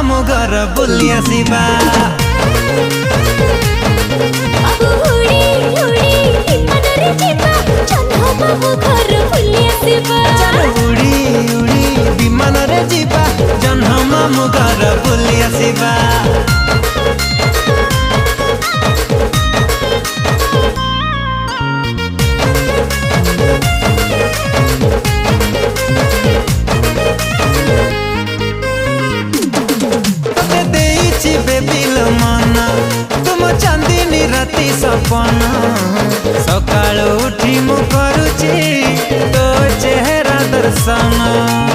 मामू घर बुली आसिबा। अब उड़ी उड़ी विमानरे जिबा जह्न मामू घर बुली आसिबा। उड़ी उड़ी विमान रे जीवा जह्न मामू घर बुली आसिबा। तुम चांदनी राति सपना सकाळ उठी मु करुची तो चेहरा दर्शन।